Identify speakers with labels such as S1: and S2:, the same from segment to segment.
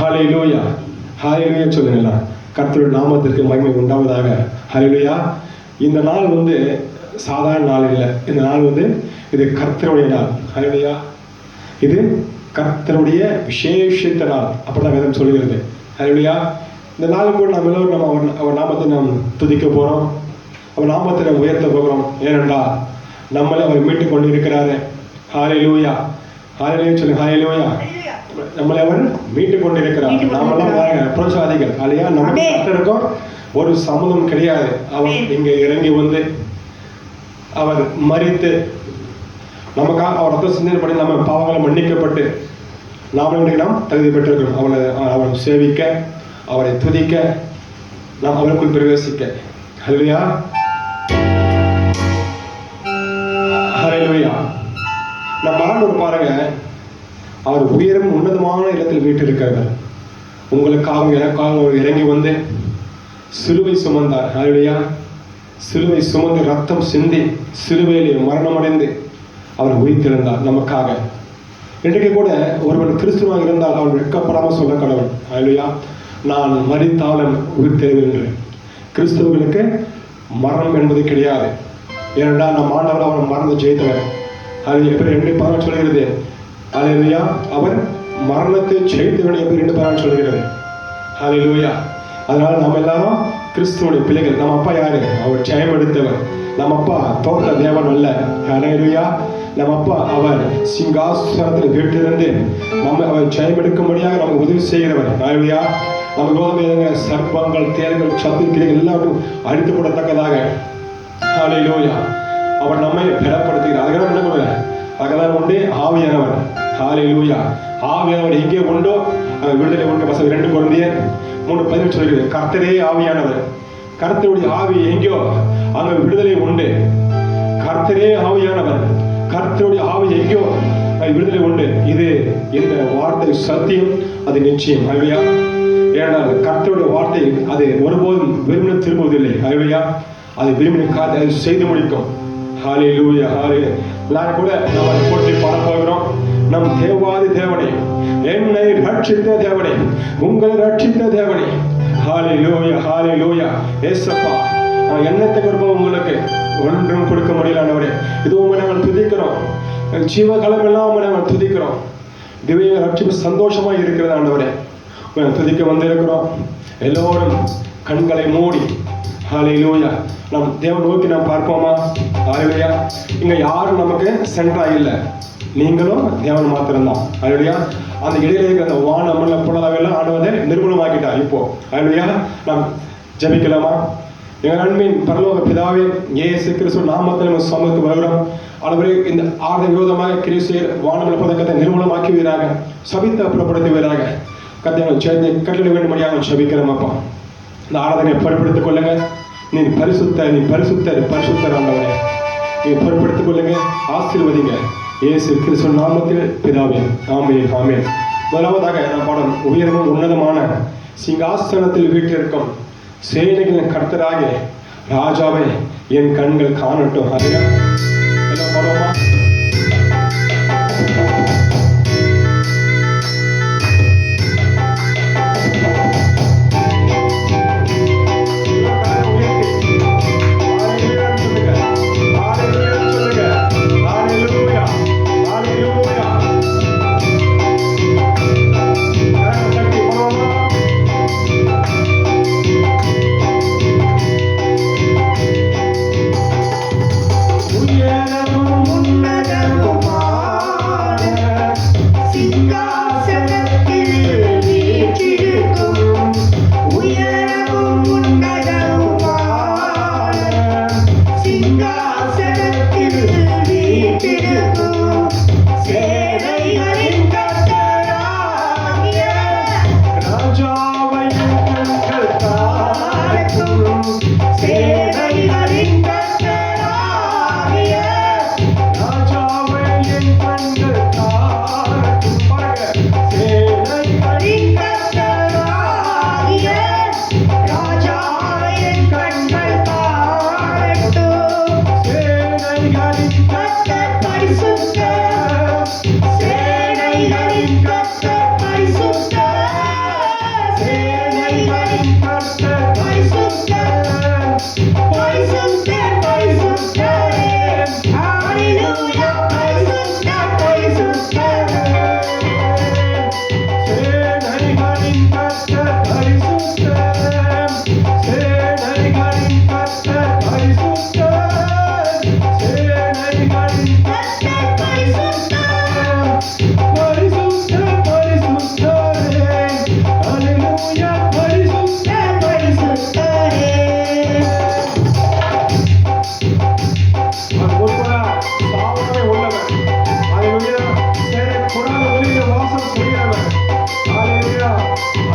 S1: ஹல்லேலூயா, ஹல்லேலூயா சொல்லுங்களா. கர்த்தருடைய நாமத்திற்கு மகிமை உண்டாவதாக. ஹல்லேலூயா. இந்த நாள் சாதாரண நாள் இல்லை. இந்த நாள் இது கர்த்தருடைய நாள். ஹல்லேலூயா. இது கர்த்தருடைய விசேஷித்த நாள், அப்படிதான் வேதம் சொல்கிறது. ஹல்லேலூயா. இந்த நாள் கூட நாம் எல்லோரும் அவர் நாமத்தை நாம் துதிக்க போகிறோம். அவர் நாமத்தை நாம் உயர்த்த போகிறோம். ஏனென்றால் நம்மளை அவர் மீட்டு கொண்டு இருக்கிறாரு. ஹல்லேலூயா, ஹல்லேலூயா சொல்லு. ஹல்லேலூயா. நம்மளை அவர் மீட்டு கொண்டு இருக்கிறார். நாமெல்லாம் புரட்சாதிகள் இல்லையா? நமக்கு கர்த்தருக்கும் ஒரு சம்மதம் கிடையாது. அவர் இங்கே இறங்கி அவர் மரித்து நமக்காக அவர் ரத்த சிந்தனை பண்ணி நம்ம பாவங்களை மன்னிக்கப்பட்டு நாம் தகுதி பெற்றிருக்கிறோம். அவரை சேவிக்க, அவரை துதிக்க, நாம் அவருக்குள் பிரவேசிக்க. ஹல்லேலூயா, ஹல்லேலூயா. நம்ம ஆண்டவர் பாருங்க, அவர் உயரும் உன்னதமான இடத்தில் வீட்டிருக்கிறார். உங்களுக்காக எனக்காக அவர் இறங்கி சிலுவை சுமந்தார். ஹல்லேலூயா. சிலுவை சுமந்து ரத்தம் சிந்தி சிலுவையிலே மரணம் அடைந்து அவர் உயிர்த்தெழுந்தார் நமக்காக. இன்றைக்கு கூட ஒருவன் கிறிஸ்துவாக இருந்தால் அவன் வெட்கப்படாமல் சொல்ல கடவுள். ஹல்லேலூயா. நான் மரித்தாலும் உயிர்த்தெழுவேன் என்று. கிறிஸ்துவர்களுக்கு மரணம் என்பது கிடையாது. ஏனென்றால் நம் ஆண்டவர் அவன் மரணத்தை ஜெயித்தவர். அது எப்படி 2:10 சொல்கிறது. ஹல்லேலூயா. அவர் மரணத்தை ஜெயித்தவன் எப்படி 2:10 சொல்கிறது. ஹல்லேலூயா. அதனால நம்ம எல்லாரும் கிறிஸ்துவோட பிள்ளைகள். நம்ம அப்பா யாரு? அவர் ஜெயம் எடுத்தவர். நம்ம அப்பா தோற்ற தேவன் அல்ல. ஹல்லேலூயா. நம்ம அப்பா அவர் சிங்காசனத்தில் வீட்டிலிருந்து அவர் ஜெயம் எடுக்கும்படியாக நமக்கு உதவி செய்கிறவர். ஹல்லேலூயா. நம்ம விரோதமாக சர்ப்பங்கள், தேர்கள், சத்துருக்கள் எல்லாரும் அழித்துப்படத்தக்கதாக. ஹல்லேலூயா. அவர் நம்மை பலப்படுத்துகிறார். அதுக்காக என்ன பண்ணுவார்? அதுதான் ஆவியானவர். ஹல்லேலூயா. ஆவியானவர் எங்கே உண்டோ அங்கே விடுதலை உண்டு. 2 கொரிந்தியர் 3:18 சொல்கிறது. கர்த்தரே ஆவியானவர். கர்த்தருடைய ஆவி எங்கேயோ அங்கே விடுதலை உண்டு. கர்த்தரே ஆவியானவர். கர்த்தருடைய ஆவி எங்கேயோ விடுதலை உண்டு. இந்த வார்த்தை சத்தியம், அது நிச்சயம். ஹல்லேலூயா. ஏனால் கர்த்தருடைய வார்த்தை அது ஒருபோதும் விரும்பின திரும்புவதில்லை. ஹல்லேலூயா. அது விரும்பின காரியத்தை அது செய்து முடிக்கும். ஹல்லேலூயா, ஹல்லேலூயா. எல்லாரும் கூட நாம் அதை போற்றி பாட போகிறோம். நம் தேவாதி தேவனே, என்னை ரட்சித்த தேவனே, உங்களை ரட்சித்த தேவனே. ஹல்லேலூயா, ஹல்லேலூயா. ஏசப்பா, நான் என்னத்தை கொடுப்போம் உங்களுக்கு? ஒன்றும் கொடுக்க முடியல ஆண்டவரே. இது உங்களை நாங்கள் துதிக்கிறோம். ஜீவகாலம் எல்லாம் நாங்கள் துதிக்கிறோம். திவ்ய ரட்சிப்பு சந்தோஷமா இருக்கிறது ஆண்டவரே. துதிக்க வந்திருக்கிறோம். எல்லோரும் கண்களை மூடி ஹல்லேலூயா நம் தேவன் நோக்கி நாம் பார்ப்போமா? ஹல்லேலூயா. இங்க யாரும் நமக்கு சென்டரா இல்லை, நீங்களும் தேவன் மாத்திரம்தான். ஹல்லேலூயா. அந்த இடையில இருக்கிற அந்த வானமல்ல புலவெல்லாம் ஆண்டவரை நிர்மூலமாக்கிட்டா. இப்போ ஹல்லேலூயா. நாம் ஜெபிக்கலாமா? எங்கள் அன்பின் பரலோக பிதாவே, இயேசு கிறிஸ்து நாமத்தில் சமூகத்துக்கு வருகிறோம். ஆண்டவரே, இந்த ஆர்த விரோதமாக கிறிஸ்து வானமல்ல பதக்கத்தை நிர்மூலமாக்குவீராக, சபித்து அப்புறப்படுத்துவீராக. கர்த்தரை சேர்ந்து கட்டளை வேண்டும்படியாக ஜெபிக்கிறோம். அப்பா, இந்த ஆராதனை பொறுப்படுத்திக் கொள்ளுங்க. நீ பரிசுத்தர், நீ பரிசுத்தர், பரிசுத்தர் ஆண்டவரே. நீ பொறுப்படுத்திக் கொள்ளுங்க, ஆசீர்வதிங்க. இயேசு கிறிஸ்து நாமத்தில் பிதாவே, ஆமென், ஆமென். முதலாவதாக நாம் பாடம் உயர்வும் உன்னதமான சிங்காசனத்தில் வீட்டிற்கும் சேனைகளின் கர்த்தராகிய ராஜாவை என் கண்கள் காணட்டும். ஹல்லேலூயா. எல்லாம் பாடுவோமா?
S2: உயரமும்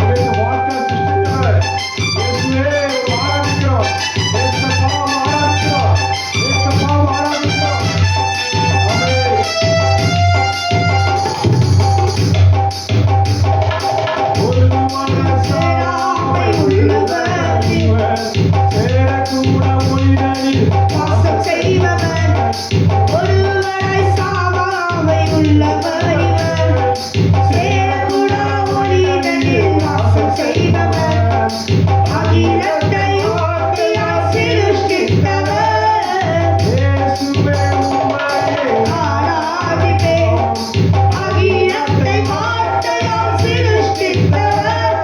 S1: அதற்கு வார்த்தை சிருஷ்டித்தவர். இயேசுவே ஆராதிக்கிறோம். இயேசப்பா ஆராதிக்கிறோம். இயேசப்பா ஆராதிக்கிறோம். ஆமென். ஒரு மனசாமை உள்ளவர் இவர், சேரக்கூட மொழிகளில்
S2: வாசம் செய்பவர், ஒருவராய் சாவாமை உள்ளவர் இவர். சேரக்கூட ஒளிதனில் வாசம் செய்பவர், அகிலத்தை வார்த்தையால் சிருஷ்டித்தவர்.
S1: இயேசுவே உம்மையே
S2: ஆராதிப்பேன், அகிலத்தை வார்த்தையால் சிருஷ்டித்தவர்.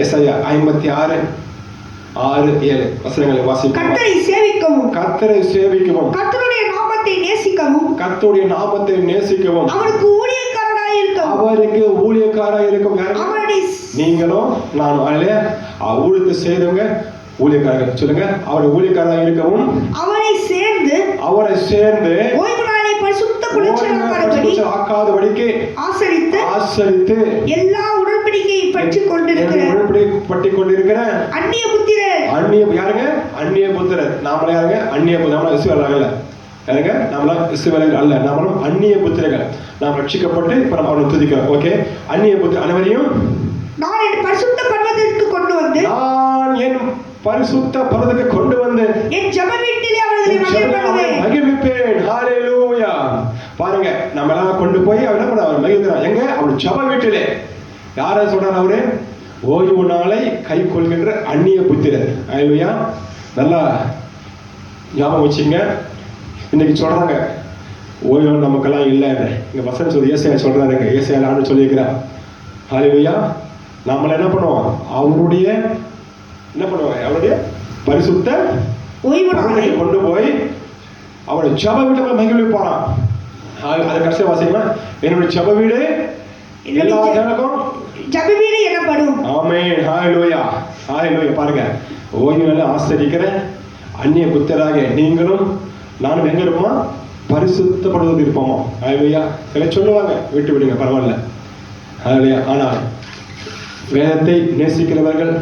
S1: ஏசாயா 56 6 7 வசனங்களை வாசிப்போம்.
S2: கர்த்தரை சேவிக்கவும்
S1: கர்த்தரை சேவிக்கவும்,
S2: கர்த்தருடைய நாமத்தை நேசிக்கவும்
S1: கர்த்தருடைய நாமத்தை நேசிக்கவும்,
S2: அவருக்கு ஊழியக்காரராய் இருக்கவும்
S1: அவருக்கு ஊழியக்காரராய் இருக்கும். யாருங்க?
S2: அவருடைய
S1: நீங்களும் நானும். அதிலே ஊழியத்தை செய்தவங்க ஊழியக்காரர்கள். சொல்லுங்க. அவருடைய ஊழியக்காரராய் இருக்கவும்,
S2: அவரை சேர்ந்து
S1: ஓய்வு
S2: நாளை பரிசுத்த குலைச்சலாக்காதபடி
S1: ஆக்காதபடிக்கு ஆசரித்து
S2: எல்லா உடன்படிக்கையை பற்றிக்
S1: கொண்டிருக்கிற
S2: அந்நிய புத்திரர்.
S1: யாருங்க? அந்நிய புத்திரர். நாமளே யாருங்க? அந்நிய புத்திரர். இஸ்ரவேலர்கள் யாருங்க? நாமலாம் இஸ்ரவேலர்கள் அல்ல, நாமளும் அந்நிய புத்திரர்கள். நாம் ரட்சிக்கப்பட்டு இப்ப நம்ம அவனை துதிக்கிறோம். ஓகே. அந்நிய புத்திரர் அனைவரையும்
S2: நான் என் பரிசுத்த பர்வதத்திற்கு கொண்டு வந்து என் ஜெப வீட்டிலே அவர்களை
S1: மகிழ்விப்பேன். ஹalleluya. பாருங்க, நம்ம எல்லாம் கொண்டு போய் அவர் என்ன பண்ண? அவர் மகிழ்கிறார். எங்க? அவர் ஜெப வீட்டிலே. யாரை சொல்றாரு அவரு? ஓய்வு நாளை கை கொள்கின்ற அந்நிய புத்திரர். ஹalleluya. நல்லா ஞாபகம் வச்சுங்க. இன்னைக்கு சொல்றாங்க ஓய்வு நமக்கெல்லாம் இல்லைன்னு. இங்க வசனம் சொல்லி ஏசாயா சொல்றாருங்க. ஏசாயா ஆண்டு சொல்லியிருக்கிறார். ஹalleluya. நம்மள என்ன பண்ணுவோம்? அவருடைய பரிசுத்த
S2: ஓய்வு நாளை
S1: கொண்டு போய் அவருடைய ஜெப வீட்டை மகிழ்விப்பாராம். அது கடைசியா வாசிக்கலாம். என்னுடைய ஜெப வீடு எல்லா ஜனங்களுக்கும்
S2: ஜெப வீடு எனப்படும்.
S1: ஆமென். ஹalleluya. ஹalleluya. பாருங்க, ஓய்வு நாளை ஆசரிக்கிற அந்நிய புத்திரராக நீங்களும் நானும் எங்க இருப்போமா? பரிசுத்தப்படுவது இருப்போமா? ஹalleluya. சில சொல்லுவாங்க விட்டு விடுங்க, பரவாயில்ல. ஹalleluya. ஆனால் வேதத்தை நேசிக்கிறவர்கள்,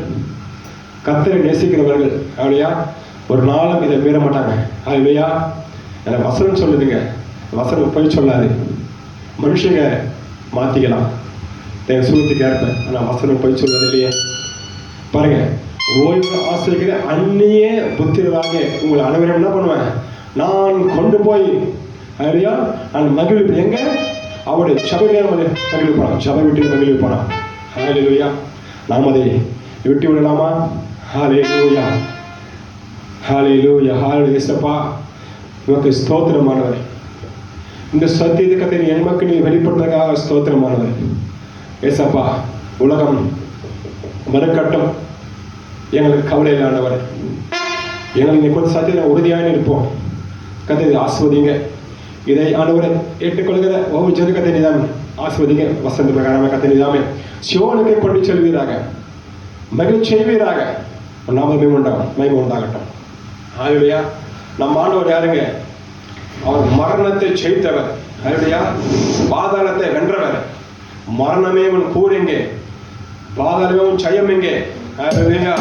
S1: கர்த்தரை நேசிக்கிறவர்கள் ஹalleluya ஒரு நாளும் இதை மீற மாட்டாங்க. ஹalleluya. எனக்கு வசனம் சொல்லுதுங்க. வசனம் போய் சொல்லாது. மனுஷங்க மாத்திக்கலாம் சூழ்நிலைக்கு ஏற்ப. ஆனால் வசனம் போய் சொல்வது இல்லையே. பாருங்க, ஓய்வு ஆசிரியர் அந்நிய புத்திரராக உங்களை அனைவரும் என்ன பண்ணுவேன்? நான் கொண்டு போய் ஹalleluya நான் மகிழ்வு. எங்க? அவருடைய சபையிலே மகிழ்விப்பான். சபை வீட்டில் மகிழ்விப்பான். ஹalleluya. நாம் அதை விட்டு விடலாமா? ஹalleluya. ஹalleluya. ஹalleluya. இயேசுப்பா உமக்கு ஸ்தோத்திரமானவர். இந்த சத்தியத்தை கர்த்தர் என் மக்களுக்கு நீ வெளிப்படுத்துவதற்காக ஸ்தோத்திரமானவர். இயேசுப்பா உலகம் மறுக்கட்டும், எங்களுக்கு கவலை இல்லாதவர். எங்களுக்கு நீ கொஞ்சம் சத்தியத்தை உறுதியாக இருப்போம். கர்த்தரை ஆசீர்வதிங்க. இதை ஆண்டவரை ஏற்றுக்கொள்கிற ஒவ்வொரு ஜன கர்த்தரை நீதான் ஆசீர்வதிங்க. வசந்த பிரகாரமாக கர்த்தரை நீதாமே சியோனுக்கு கொண்டு செல்வீராக, மகிழ்ச்சி செய்வீராக. நாமமே உண்டாகட்டும். ஹalleluya. நம்ம ஆண்டவர் யாருங்க? அவர் மரணத்தை ஜெயித்தவர். ஹalleluya. பாதாளத்தை வென்றவர். மரணமே உன் கூர் எங்கே? பாதாளமே உன் ஜெயம் எங்கே? ஹalleluya.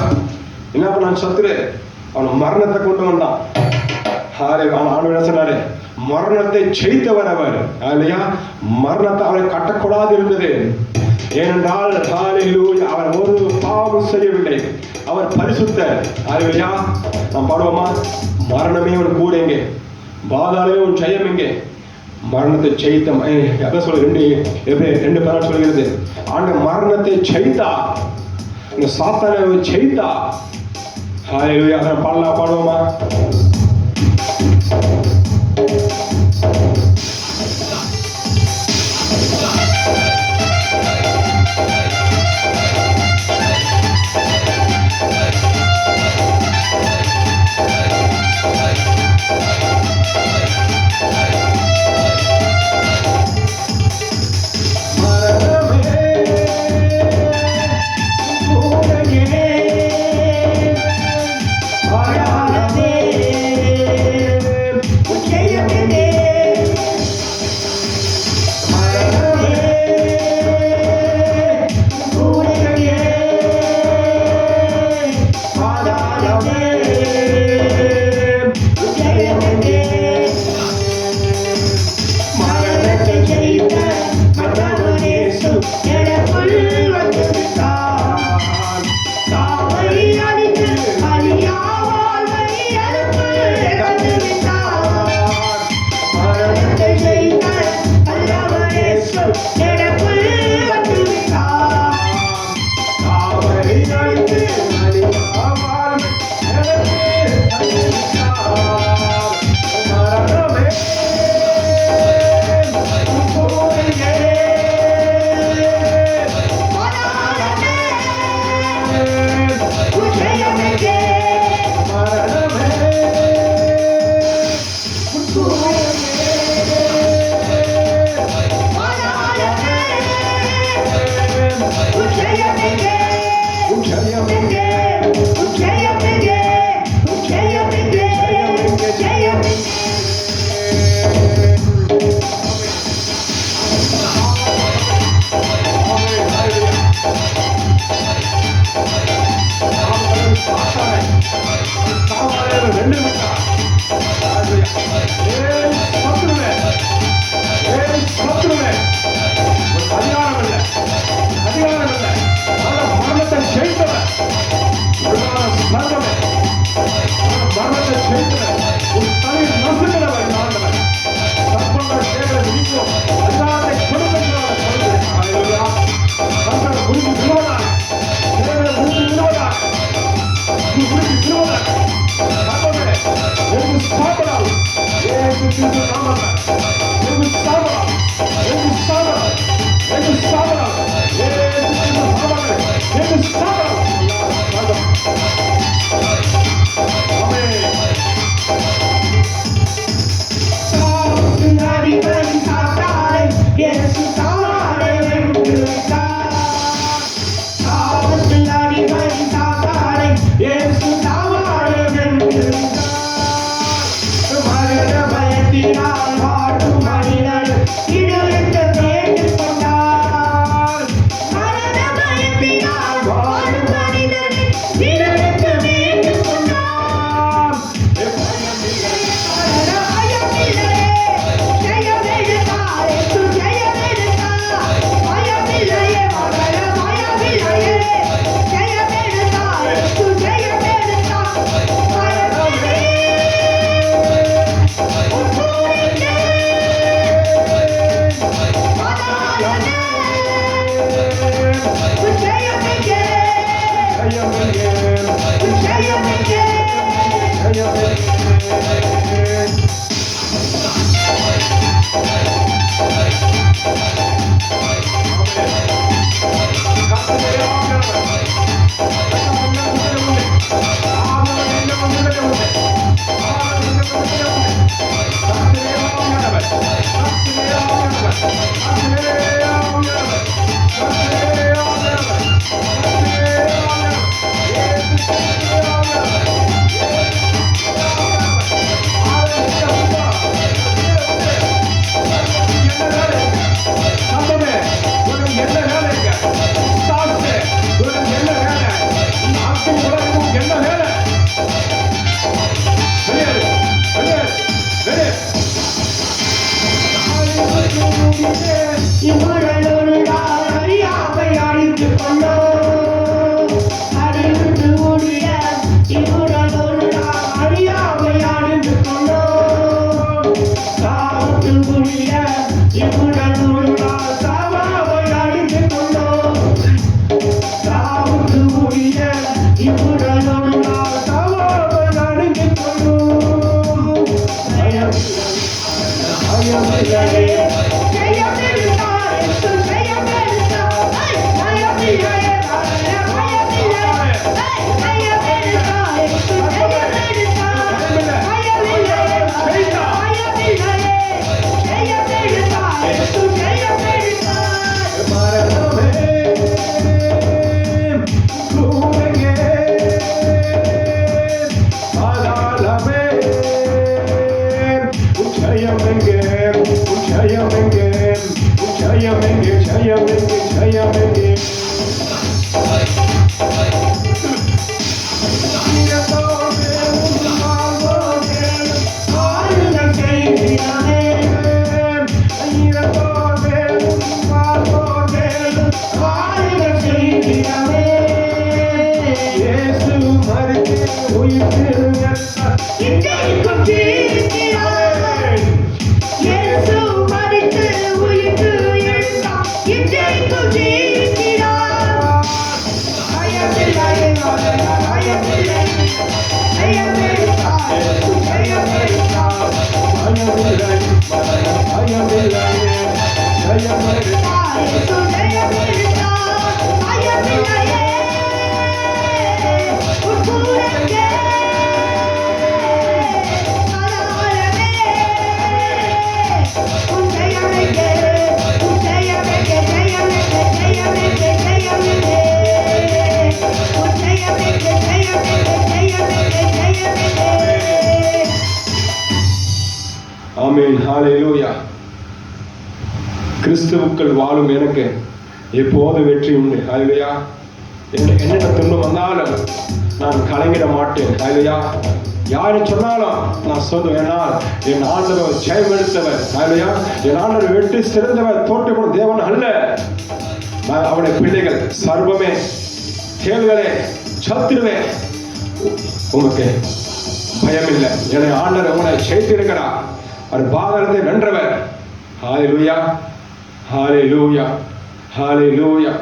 S1: என்ன பண்ணான் சத்துரு? அவன் மரணத்தை கொண்டு வந்தான். ஆண்டவர் என்ன சொன்னாரு? மரணத்தை ஜெயித்தவர் அவர். ஹalleluya. மரணத்தை அவரை கட்டக்கூடாது இருந்தது. ஏனென்றால் ஹalleluya அவர் ஒரு பாவம் செய்யவில்லை. அவர் பரிசுத்தர். ஹalleluya. நாம் பாடுவோமா? மரணமே உன் கூர் எங்கே? பாதாளமே உன் ஜெயம் எங்கே? மரணத்தை ஜெயித்த அதான் சொல்ல 2 சொல்கிறது. ஆண்டவர் மரணத்தை ஜெயித்தா, இந்த சாத்தானை ஜெயித்தா. ஹalleluya. பாடுவோமா?
S2: ஜெயமெங்கே
S1: மரணமே
S2: ஜெயமெங்கே
S1: ஆமென். ஹalleluya. கிறிஸ்துவுக்குள் வாழும் எனக்கு எப்போது வெற்றி உண்டு. ஹalleluya. என்னென்ன துன்பம் வந்தாலும் நான் கலங்கிட மாட்டேன். ஹalleluya. யாரு சொன்னாலும் நான் சொல்லுவேன், என் ஆண்டவர் ஜெயம் எடுத்தவர். ஹalleluya. என் ஆண்டவர் வெற்றி சிறந்தவர், தோற்றப்படும் தேவன் அல்ல. நான் அவருடைய பிள்ளைகள். சர்வமே, கேள்களே, சத்துருவே, உங்களுக்கு பயம் இல்லை. என்னை ஆண்டவர் உங்களை ஜெயித்திருக்கிறார். அவர் பாதத்தை வென்றவர். ஹalleluya. ஹalleluya. ஹalleluya.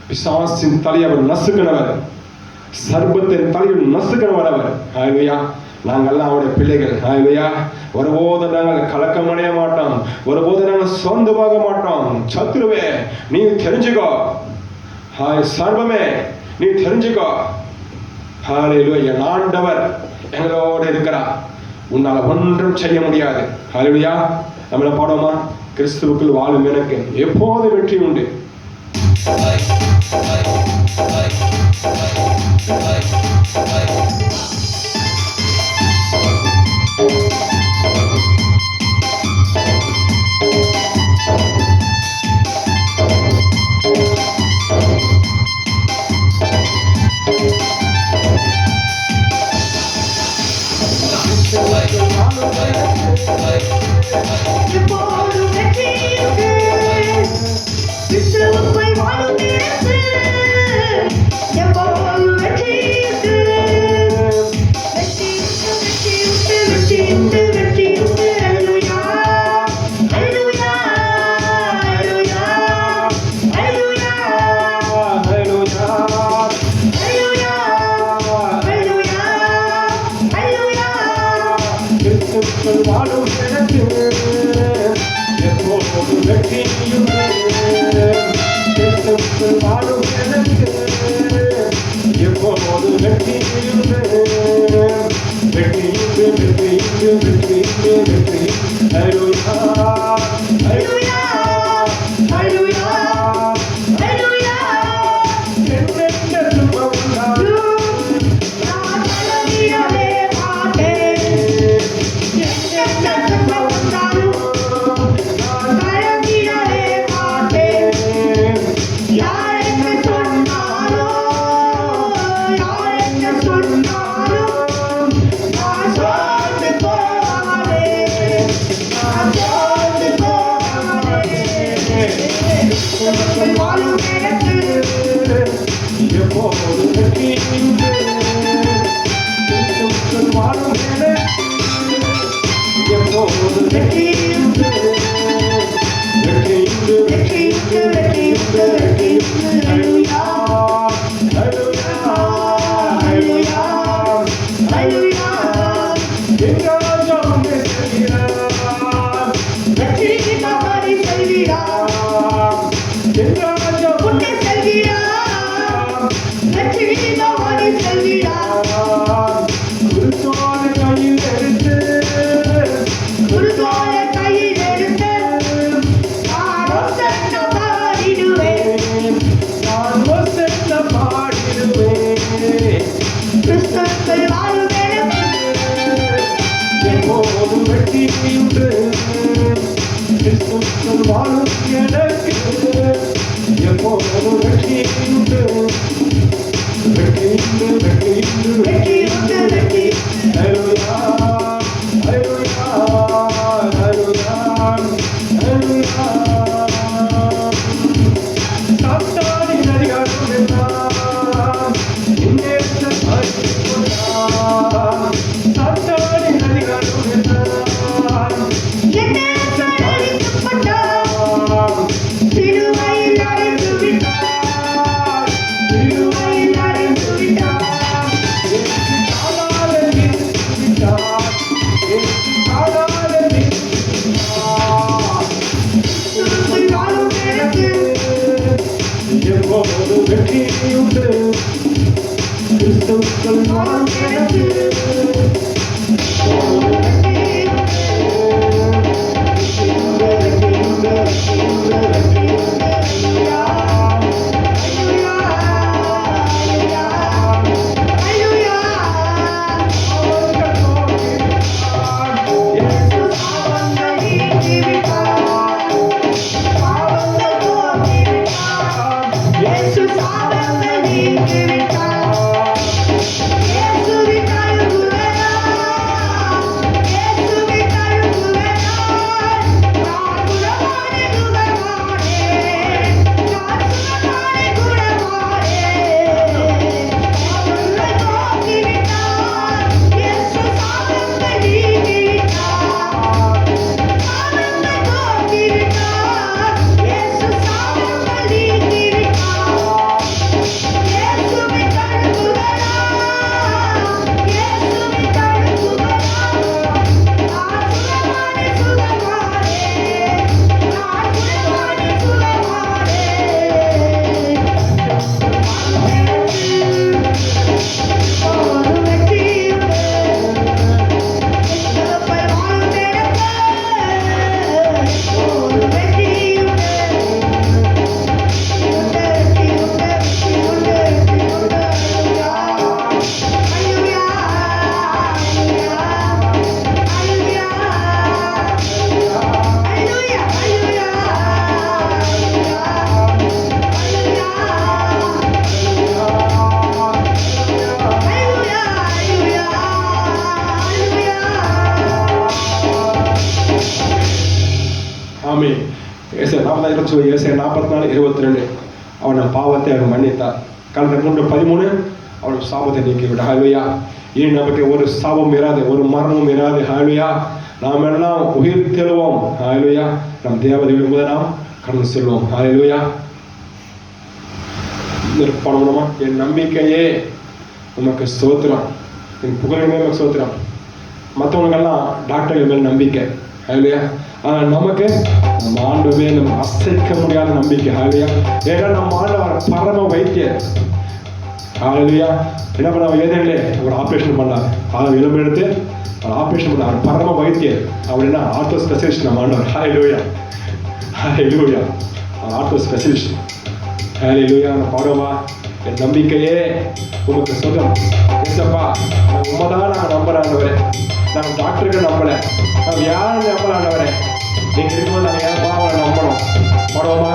S1: பிசாசின் தலை அவர் நசுக்கினவர், சர்ப்பத்தின் தலையில் நசுக்கினவர் அவர். ஹalleluya. நாங்கள்லாம் அவருடைய பிள்ளைகள். ஹalleluya. ஒருபோது நாங்கள் கலக்கம் அடைய மாட்டோம், ஒருபோது நாங்கள் சோர்ந்து போக மாட்டோம். சத்துருவே நீ தெரிஞ்சுக்கோ, சர்வமே நீ தெரிஞ்சுக்கோ. ஹalleluya. என் ஆண்டவர் எங்களோடு இருக்கிறார், உன்னால் ஒன்றும் செய்ய முடியாது. ஹalleluya. நம்மள பாடுவோமா? கிறிஸ்துவுக்குள் வாழும் எனக்கு எப்போது வெற்றி உண்டு.
S2: எப்போதும் வெற்றி உண்டு. கிறிஸ்துவுக்குள் வாழும் எனக்கு எப்போதும் வெற்றி உண்டு. வெற்றி உண்டு, வெற்றி உண்டு, வெற்றி உண்டு. ஹalleluya. ஹalleluya. ஹalleluya. ஹalleluya.
S1: ஹalleluya.
S2: ஹalleluya. ஹalleluya. ஹalleluya.
S1: கிறிஸ்துவுக்குள் வாழும் எனக்கு எப்போது வெற்றி உண்டு. கிறிஸ்துவுக்குள் வாழும் எனக்கு எப்போது வெற்றி உண்டு. வெற்றி உண்டு, வெற்றி உண்டு, வெற்றி உண்டு, வெற்றி. ஹalleluya.
S2: ஹalleluya. ஹalleluya. ஹalleluya.
S1: என்னென்ன துன்பம் வந்தாலும்
S2: நான் கலங்கிடவே மாட்டேன். என்னென்ன துன்பம் வந்தாலும் நான் கலங்கிடவே மாட்டேன். யார் என்ன சொன்னாலும், யார் என்ன சொன்னாலும் நான் சோர்ந்து போகாதேன். நான் சோர்ந்து போகாதேன். கிறிஸ்துவுக்குள் வாழும் எனக்கு
S1: எப்போது வெற்றி உண்டு. கிறிஸ்துவுக்குள் வாழும் எனக்கு எப்போது வெற்றி உண்டு. வெற்றி உண்டு,
S2: வெற்றி உண்டு, வெற்றி உண்டு, வெற்றி உண்டு. ஹalleluya.
S1: ஹalleluya.
S2: ஹalleluya. ஹalleluya.
S1: என் ராஜா உன்னை செல்கிறார்.
S2: வெற்றி பவனி செல்கிறார்.
S1: என் ராஜா
S2: உன்னை செல்கிறார். வெற்றி பவனி செல்கிறார்.
S1: குருத்தோட கையில் எடுத்து
S2: குருத்தோலை கையில் எடுத்து நான் ஒசன்னா பாடிடுவேன்.
S1: நான் வசந்த பாடிடுவேன்.
S2: கிறிஸ்துவுக்குள் வாழும் எனக்கு
S1: எப்போதும் வெற்றி உண்டு. கிறிஸ்துவுக்குள் வாழும் எனக்கு எப்போதும் வெற்றி உண்டு. வெற்றி உண்டு, வெற்றி உண்டு,
S2: வெற்றி உண்டு, வெற்றி.
S1: ஹalleluya. ஹalleluya. ஹalleluya. ஹalleluya. சாத்தானின் அதிகாரம் எல்லாம் முன்னேற்ற கொண்டார். சாத்தானின் அதிகாரம் எல்லாம்
S2: என்னை அழிக்கப்பட்டார். சிலுவையில் அறைந்து விட்டார். சிலுவையில் அறைந்து விட்டார். கிறிஸ்துவுக்குள் வாழும் எனக்கு
S1: எப்போது வெற்றி உண்டு. கிறிஸ்துவுக்குள் வாழும் எனக்கு
S2: Hallelujah.
S1: ஏசாயா 44:22. அவன் நம் பாவத்தை அவன் மன்னித்தார். கலந்த 3:13 அவன் சாபத்தை நீக்கிவிட்டார். ஹல்லேலூயா. இனி நமக்கு ஒரு சாபம் இராது, ஒரு மரணமும் இராது. ஹல்லேலூயா. நாம் எல்லாம் உயிர் தெழுவோம். ஹல்லேலூயா. நம் தேவதை விடும்போது நாம் கடந்து செல்வோம். ஹல்லேலூயா. நிற்பனமா என் நம்பிக்கையே உமக்கு ஸ்தோத்திரம், என் புகழின் மேல் ஸ்தோத்திரம். மற்றவங்களுக்கெல்லாம் டாக்டர்கள் மேல் நம்பிக்கை. ஹல்லேலூயா. ஆனால் நமக்கு நம்ம ஆண்டவர் மேல் நம்ம அசைக்க முடியாத நம்பிக்கை. ஹல்லேலூயா. ஏன்னா நம்ம ஆண்டவர் பரம வைத்தியர். ஹல்லேலூயா. என்ன பண்ண ஏதேனிலே ஒரு ஆப்ரேஷன் பண்ணார். அவர் எலும்பு எடுத்து அவர் ஆப்ரேஷன் பண்ணார். பரம வைத்தியர். அவர் என்ன ஆர்த்தோ ஸ்பெஷலிஸ்ட் நம்ம ஆண்டவர். Hallelujah. Hallelujah. Ortho specialist. Hallelujah. பாடுவா என் நம்பிக்கையே உமக்கு சொந்தம். ஏசப்பா உண்மைதான் நாங்கள் நம்புற ஆண்டவரே. நாங்கள் டாக்டருக்கு நம்பலை, நாங்கள் யாரும் நம்பல ஆண்டவரே. நீங்கள் இருக்கும்போது நாங்கள் ஏன் அவங்களை நம்பணும். பாடுவோமா?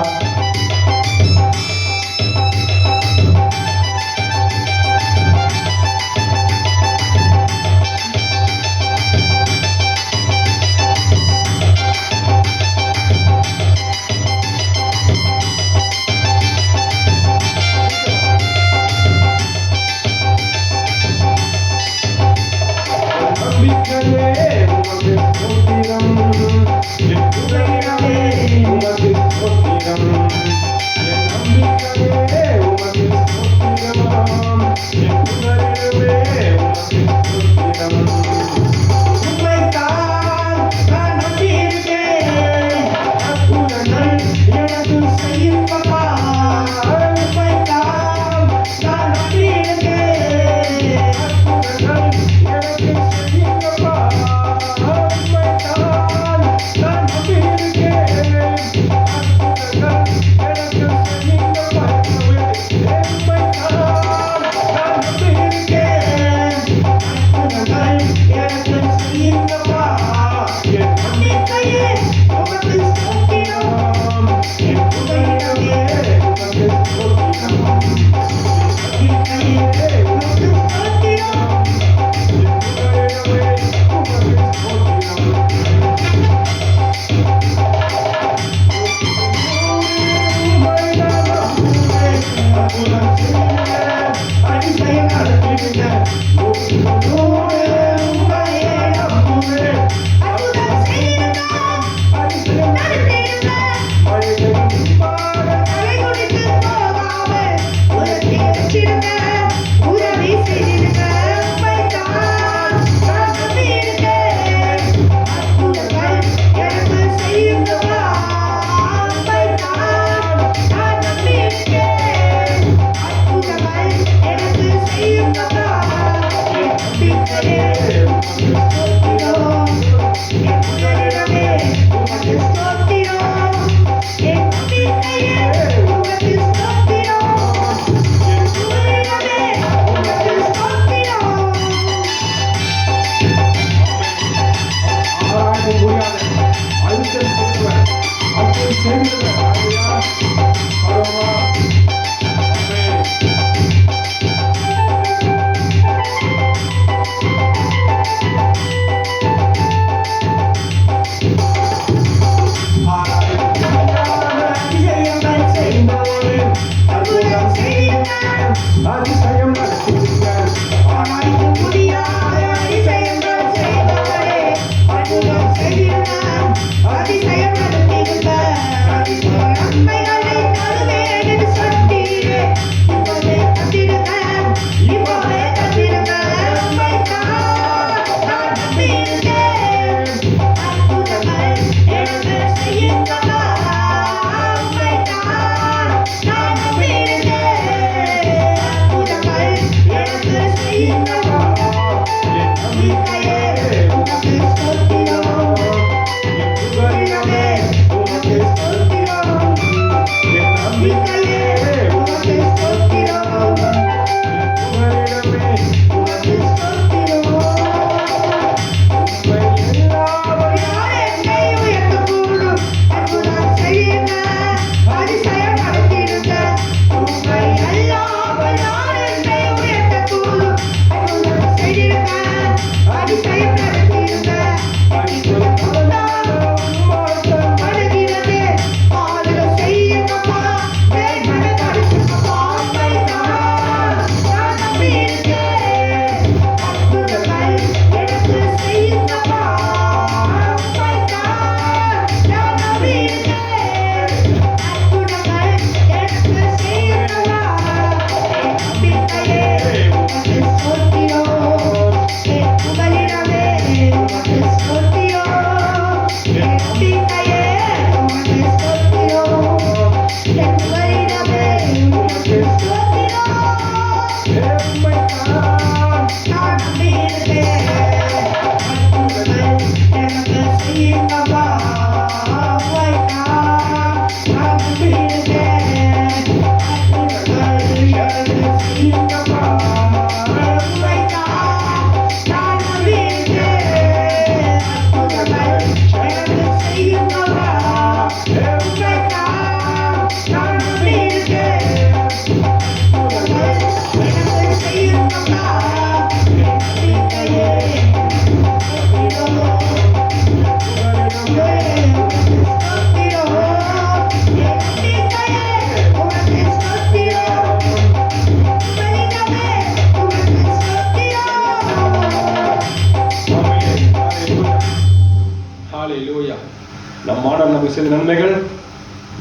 S1: நம்ம ஆண்டவர் நமக்கு செய்த நன்மைகள்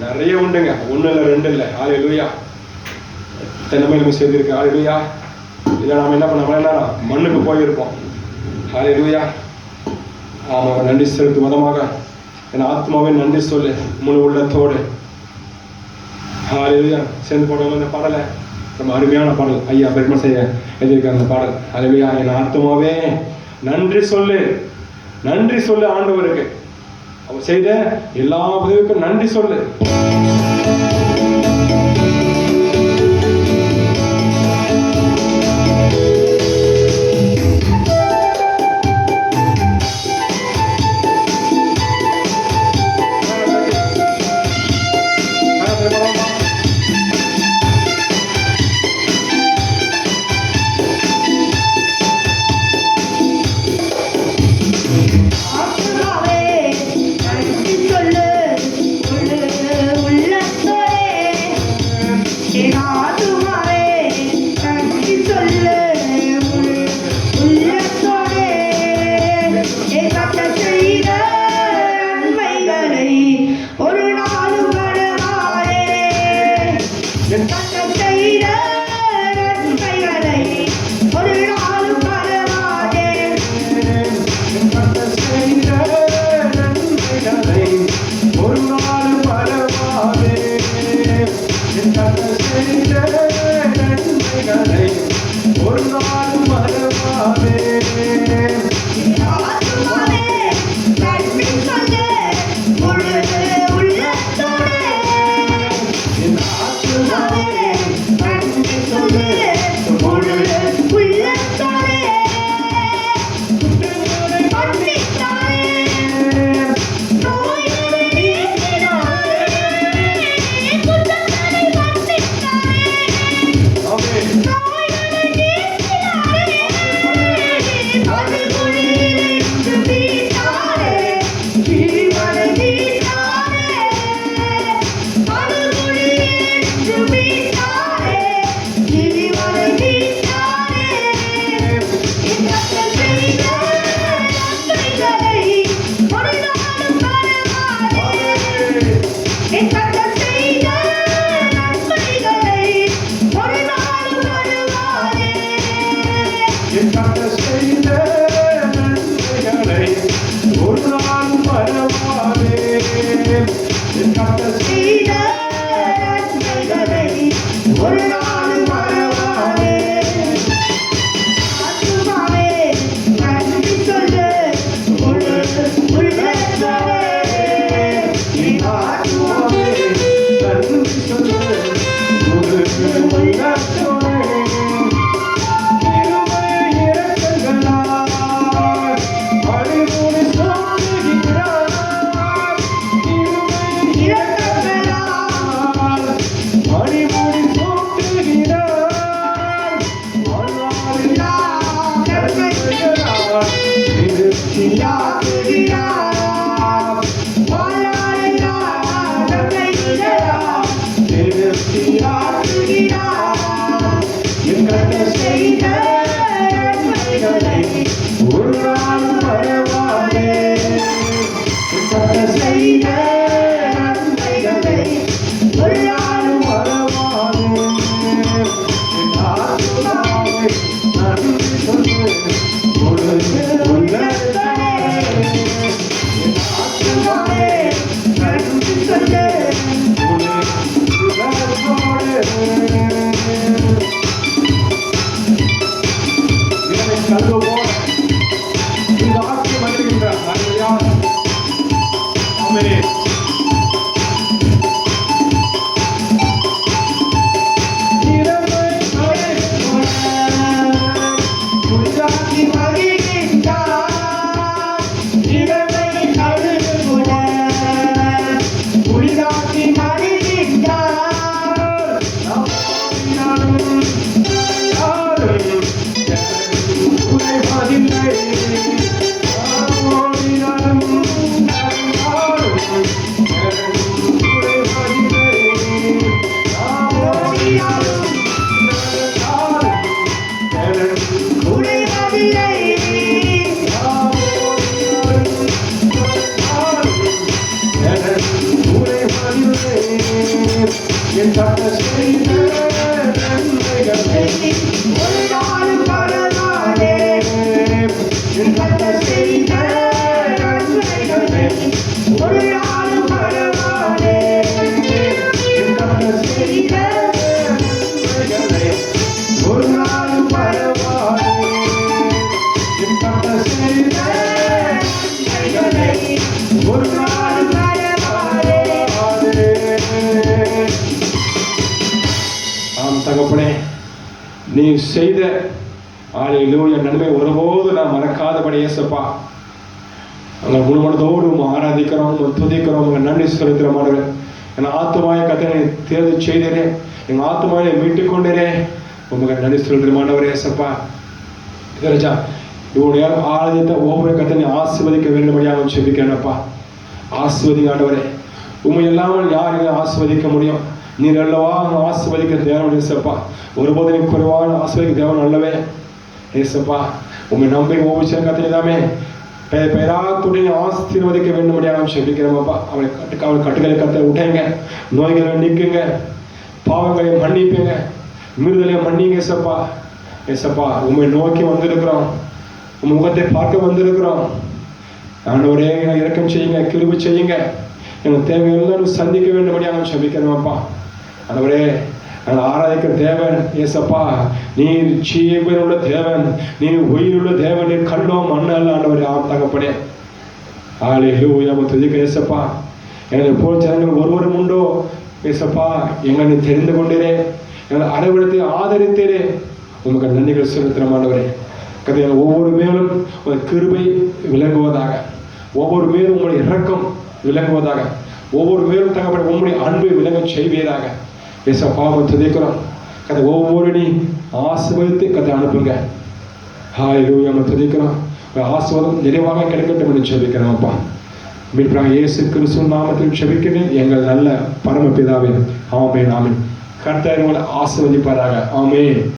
S1: நிறைய உண்டுங்க. 1 இல்லை 2 இல்லை. ஹல்லேலூயா. நன்மை நமக்கு செய்திருக்கு. ஹல்லேலூயா. இதை நாம் என்ன பண்ண மண்ணுக்கு போயிருப்போம். ஹல்லேலூயா. ஆமாம், நன்றி செலுத்தும் விதமாக என் ஆத்மாவே நன்றி சொல்லு முழு உள்ளத்தோடு. ஹல்லேலூயா. சேர்ந்து போடுவோம் இந்த பாடலை. ரொம்ப அருமையான பாடல். ஐயா பெருமை செய்ய எழுதியிருக்க அந்த பாடல். ஹல்லேலூயா. என் ஆத்மாவே நன்றி சொல்லு, நன்றி சொல்லு ஆண்டவருக்கு. அவர் செய்த எல்லா உதவிக்கும் நன்றி சொல்லு.
S2: உடைவதில்லை
S1: நீ செய்த ஹல்லேலூயா நன்மை ஒருபோது நான் மறக்காதபடி இயேசப்பா நாங்கள் முழுமனதோடு ஆராதிக்கிறோம், துதிக்கிறோம், உங்கள் நன்றி செலுத்துகிறோம். என் ஆத்துமாயை கத்தனை தேர்வு செய்தேனே, எங்கள் ஆத்துமாயை மீட்டுக் கொண்டேனே, உங்களுக்கு நன்றி செலுத்துகிறோம் இயேசப்பா. ராஜா இவருடைய ஆலயத்தை ஒவ்வொரு கத்தனை ஆசீர்வதிக்க வேண்டும்படியாக செபிக்கிறேனப்பா. ஆசீர்வதிங்க ஆண்டவரே. உண்மை இல்லாமல் யாரையும் ஆசீர்வதிக்க முடியும்? நீர் அல்லவா ஆசீர்வதிக்க தேவன் இயேசப்பா. ஒருபோது நீ குறைவான ஆசீர்வதிக்க தேவன் அல்லவே இயேசப்பா. உண்மை நம்பி ஒவ்வொரு சில கத்தனை தாமே பெயராத்துடைய ஆசீர்வதிக்க வேண்டும்படியாக செபிக்கிறோம்ப்பா. அவளை கட்டுகளை கத்த உடைங்க, நோய்களை நீக்குங்க, பாவங்களை மன்னிப்புங்க, மீறுதலை மன்னிங்க ஏசப்பா. ஏசப்பா உண்மை நோக்கி வந்திருக்கிறோம், உன் முகத்தை பார்க்க வந்திருக்கிறோம். ஆண்டவரே இரக்கம் செய்யுங்க, கிருபை செய்யுங்க, எங்கள் தேவையெல்லாம் சந்திக்க வேண்டும்படியாக செபிக்கிறோம்ப்பா. ஆண்டவரே நாங்கள் ஆராதிக்கிற தேவன் ஏசப்பா, நீர் ஜீவனுள்ள தேவன், நீர் உயிருள்ள தேவன், நீர் கல்லோ மண்ணு அல்ல ஆண்டவரே. தகப்பனே ஹல்லேலூயா துதிக்க ஏசப்பா. எங்களை போல் ஜனங்கள் ஒருவரும் உண்டோ ஏசப்பா, எங்களை நீ தெரிந்து கொண்டீரே, எங்களை அரவணைத்து ஆதரித்தீரே, உங்களுக்கு நன்றிகள் செலுத்துகிறோம் ஆண்டவரே. கதை ஒவ்வொரு மேலும் உங்கள் கிருபை விளங்குவதாக, ஒவ்வொரு மேலும் உங்களுடைய இரக்கம் விளங்குவதாக, ஒவ்வொரு மேலும் தகப்பனே உங்களுடைய அன்பை விளங்க செய்வீராக ஏசப்பா. துதிக்கிறோம் கதை ஒவ்வொரு நீ ஆசீர்வதித்து கதை அனுப்புங்க. ஹல்லேலூயா துதிக்கிறோம். ஆசீர்வாதம் நிறைவாக கிடைக்கட்டும் என்று செபிக்கிறோம்ப்பா. மீட்பராகிய இயேசு கிறிஸ்துவின் நாமத்தில் செபிக்கிறேன் எங்கள் நல்ல பரமபிதாவே. ஆமென் ஆமென். கர்த்தர் உங்களை ஆசீர்வதிப்பாராக. ஆமென்.